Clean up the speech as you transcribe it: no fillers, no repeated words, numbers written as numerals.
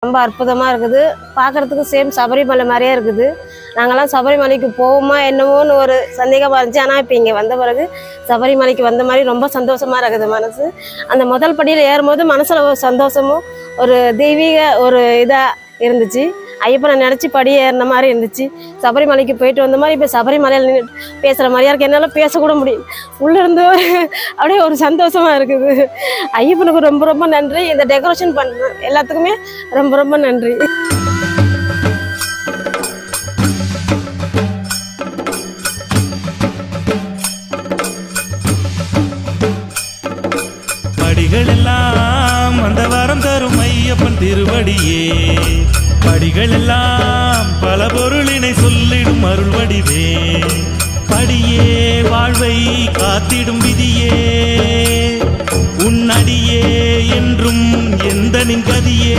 ரொம்ப அற்புதமாக இருக்குது. பார்க்குறதுக்கு சேம் சபரிமலை மாதிரியே இருக்குது. நாங்கள்லாம் சபரிமலைக்கு போவோமா என்னவோன்னு ஒரு சந்தேகமாக இருந்துச்சு. ஆனால் இப்போ இங்கே வந்த பிறகு சபரிமலைக்கு வந்த மாதிரி ரொம்ப சந்தோஷமாக இருக்குது மனசு. அந்த முதல் படியில் ஏறும்போது மனசில் ஒரு சந்தோஷமும் ஒரு தெய்வீக ஒரு இதாக இருந்துச்சு. ஐயப்பனை நினச்சி படி ஏறின மாதிரி இருந்துச்சு. சபரிமலைக்கு போயிட்டு வந்த மாதிரி இப்போ சபரிமலையில் நின்று பேசுகிற மாதிரியா இருக்குது. என்னால் பேசக்கூட முடியும். உள்ளேருந்து அப்படியே ஒரு சந்தோஷமாக இருக்குது. ஐயப்பனுக்கு ரொம்ப ரொம்ப நன்றி. இந்த டெக்கரேஷன் பண்ணுற எல்லாத்துக்குமே ரொம்ப ரொம்ப நன்றி. படிகள் எல்லாம் அந்த வரம் தரும் ஐயப்பன் திருவடியே. படிகள் எல்லாம் பல பொருளினை சொல்லிடும் அருள் வடிவே. படியே வாழ்வை காத்திடும் விதியே, உன் அடியே என்றும் எந்த நின் கதியே.